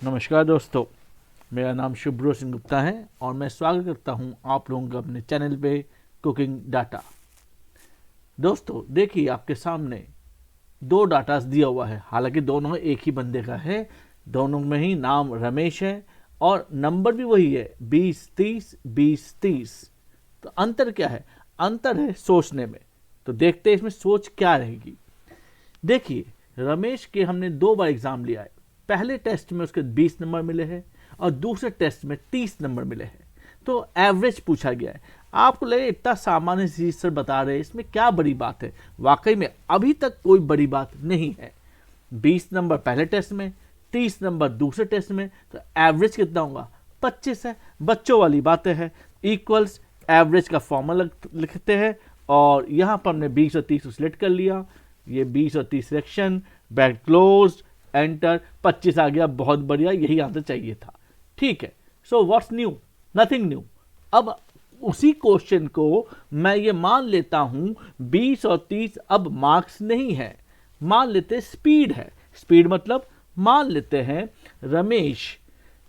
नमस्कार दोस्तों, मेरा नाम शुभ्रो सिंह गुप्ता है और मैं स्वागत करता हूं आप लोगों का अपने चैनल पे कुकिंग डाटा। दोस्तों देखिए, आपके सामने दो डाटा दिया हुआ है, हालांकि दोनों एक ही बंदे का है, दोनों में ही नाम रमेश है और नंबर भी वही है 20-30-20-30। तो अंतर क्या है? अंतर है सोचने में। तो देखते हैं इसमें सोच क्या रहेगी। देखिए, रमेश के हमने 2 बार एग्जाम लिया है। पहले टेस्ट में उसके 20 नंबर मिले हैं और दूसरे टेस्ट में 30 नंबर मिले हैं। तो एवरेज पूछा गया है। आपको लगे इतना सामान्य चीज सर बता रहे हैं, इसमें क्या बड़ी बात है? वाकई में अभी तक कोई बड़ी बात नहीं है। 20 नंबर पहले टेस्ट में, 30 नंबर दूसरे टेस्ट में, तो एवरेज कितना होगा? 25 है। बच्चों वाली बातें हैं। इक्वल्स एवरेज का फॉर्मूला लिखते हैं और यहाँ पर हमने 20 और 30 को सिलेक्ट कर लिया। ये 20 और 30 सिलेक्शन, ब्रैकेट क्लोज, एंटर, 25 आ गया। बहुत बढ़िया, यही आंसर चाहिए था। ठीक है। So what's new? Nothing new. अब उसी क्वेश्चन को मैं ये मान लेता हूं 20 और 30 अब मार्क्स नहीं है, मान लेते स्पीड है। स्पीड मतलब मान लेते हैं रमेश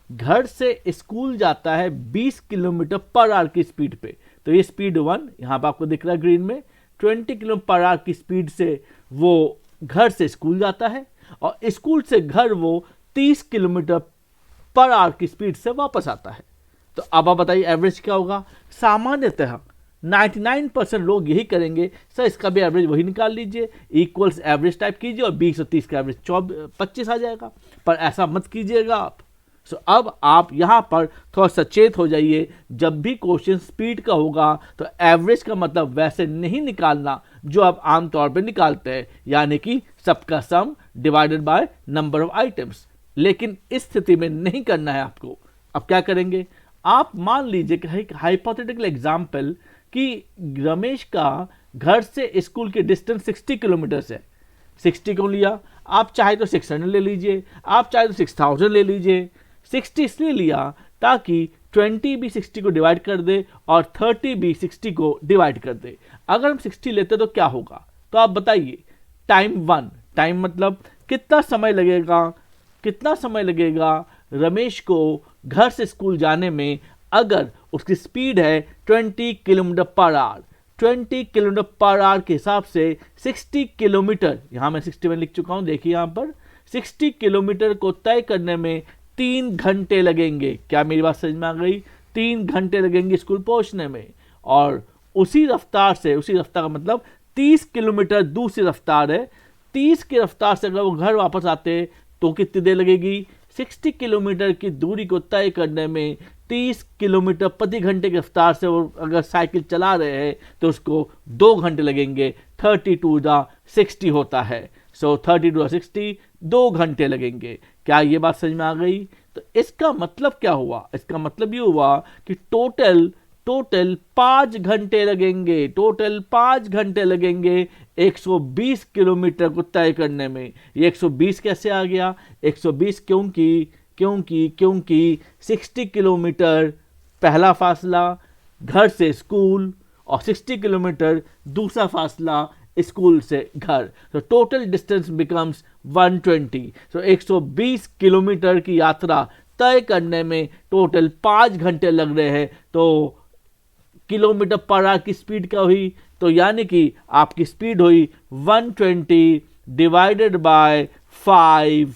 घर से स्कूल जाता है 20 किलोमीटर पर आवर की स्पीड पे। तो ये स्पीड 1 यहां पर आपको दिख रहा है ग्रीन में। 20 किलोमीटर पर आवर की स्पीड से वो घर से स्कूल जाता है और स्कूल से घर वो 30 किलोमीटर पर आवर की स्पीड से वापस आता है। तो अब आप बताइए एवरेज क्या होगा? सामान्यतः 99% लोग यही करेंगे, सर इसका भी एवरेज वही निकाल लीजिए, इक्वल्स एवरेज टाइप कीजिए और 20 और 30 का एवरेज 25 आ जाएगा। पर ऐसा मत कीजिएगा आप। अब आप यहां पर थोड़ा सचेत हो जाइए। जब भी क्वेश्चन स्पीड का होगा तो एवरेज का मतलब वैसे नहीं निकालना जो आप आमतौर पर निकालते हैं, यानी कि सबका सम divided by number of items. लेकिन इस स्थिति में नहीं करना है आपको। अब क्या करेंगे? आप मान लीजिए कि हाइपोथेटिकल एग्जाम्पल कि रमेश का घर से स्कूल की डिस्टेंस 60 किलोमीटर है। 60 को लिया, आप चाहे तो 600 ले लीजिए, आप चाहे तो 6000 ले लीजिए। 60 इसलिए लिया ताकि 20 भी 60 को डिवाइड कर दे और 30 भी 60 को डिवाइड कर दे। अगर हम 60 लेते तो क्या होगा? तो आप बताइए। टाइम 1, टाइम मतलब कितना समय लगेगा, कितना समय लगेगा रमेश को घर से स्कूल जाने में अगर उसकी स्पीड है 20 kilometre per hour. 20 kilometre per hour के हिसाब से 60 किलोमीटर, यहां मैं 60 में लिख चुका हूं, देखिए यहां पर 60 किलोमीटर को तय करने में 3 घंटे लगेंगे। क्या मेरी बात समझ में आ गई? 3 घंटे लगेंगे स्कूल पहुंचने में। और उसी रफ्तार से, उसी रफ्तार का मतलब 30 किलोमीटर दूसरी रफ्तार है, 30 की रफ्तार से अगर वो घर वापस आते तो कितनी देर लगेगी? 60 किलोमीटर की दूरी को तय करने में 30 किलोमीटर प्रति घंटे की रफ्तार से वो अगर साइकिल चला रहे हैं तो उसको 2 घंटे लगेंगे। 32 × 60 होता है। सो 32 × 60 2 घंटे लगेंगे। क्या ये बात समझ में आ गई? तो इसका मतलब क्या हुआ? इसका मतलब ये हुआ कि टोटल 5 घंटे लगेंगे। टोटल 5 घंटे लगेंगे 120 किलोमीटर को तय करने में। ये 120 कैसे आ गया? 120 क्योंकि 60 किलोमीटर पहला फासला घर से स्कूल और 60 किलोमीटर दूसरा फासला स्कूल से घर। तो टोटल डिस्टेंस बिकम्स 120। तो 120 किलोमीटर की यात्रा तय करने में टोटल 5 घंटे लग रहे हैं। तो किलोमीटर पर आवर की स्पीड क्या हुई? तो यानी कि आपकी स्पीड हुई 120 divided by 5।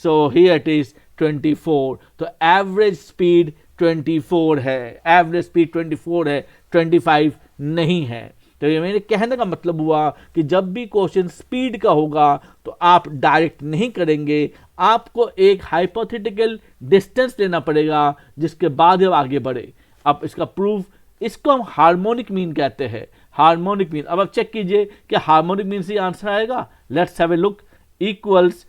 So here it is 24। तो एवरेज स्पीड 24 है। एवरेज स्पीड 24 है, 25 नहीं है। तो ये मेरे कहने का मतलब हुआ कि जब भी क्वेश्चन स्पीड का होगा तो आप डायरेक्ट नहीं करेंगे, आपको एक हाइपोथेटिकल डिस्टेंस लेना पड़ेगा जिसके बाद आप आगे बढ़े। अब इसका प्रूफ, इसको हम हार्मोनिक मीन कहते हैं। हार्मोनिक मीन, अब आप चेक कीजिए कि हार्मोनिक मीन से आंसर आएगा। Let's have a look. Equals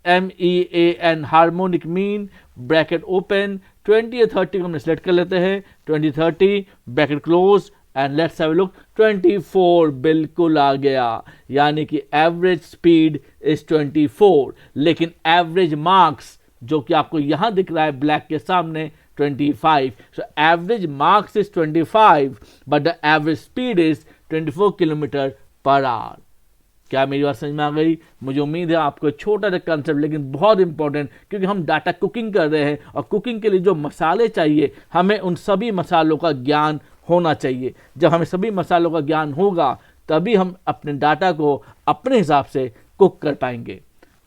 HARMEAN, harmonic mean, bracket open, 20 या 30 को हम सिलेक्ट कर लेते हैं। 20 30 bracket close and let's have a look. 24 बिल्कुल आ गया, यानी कि एवरेज स्पीड इज 24। लेकिन एवरेज मार्क्स जो कि आपको यहां दिख रहा है ब्लैक के सामने 25. So average marks is 25, but the average speed is 24 kilometre per hour. क्या मेरी बात समझ में आ गई? मुझे उम्मीद है आपको छोटा सा कंसेप्ट लेकिन बहुत इंपॉर्टेंट, क्योंकि हम डाटा कुकिंग कर रहे हैं और कुकिंग के लिए जो मसाले चाहिए हमें उन सभी मसालों का ज्ञान होना चाहिए। जब हमें सभी मसालों का ज्ञान होगा तभी हम अपने डाटा को अपने हिसाब से कुक कर पाएंगे।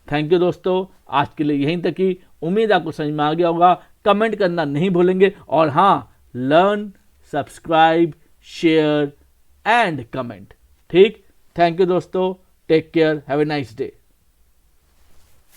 थैंक यू दोस्तों, आज के लिए यहीं तक ही। उम्मीद आपको समझ में आ गया होगा। कमेंट करना नहीं भूलेंगे और हाँ, learn, subscribe, share and comment. ठीक, थैंक यू दोस्तों, take care, have a nice day.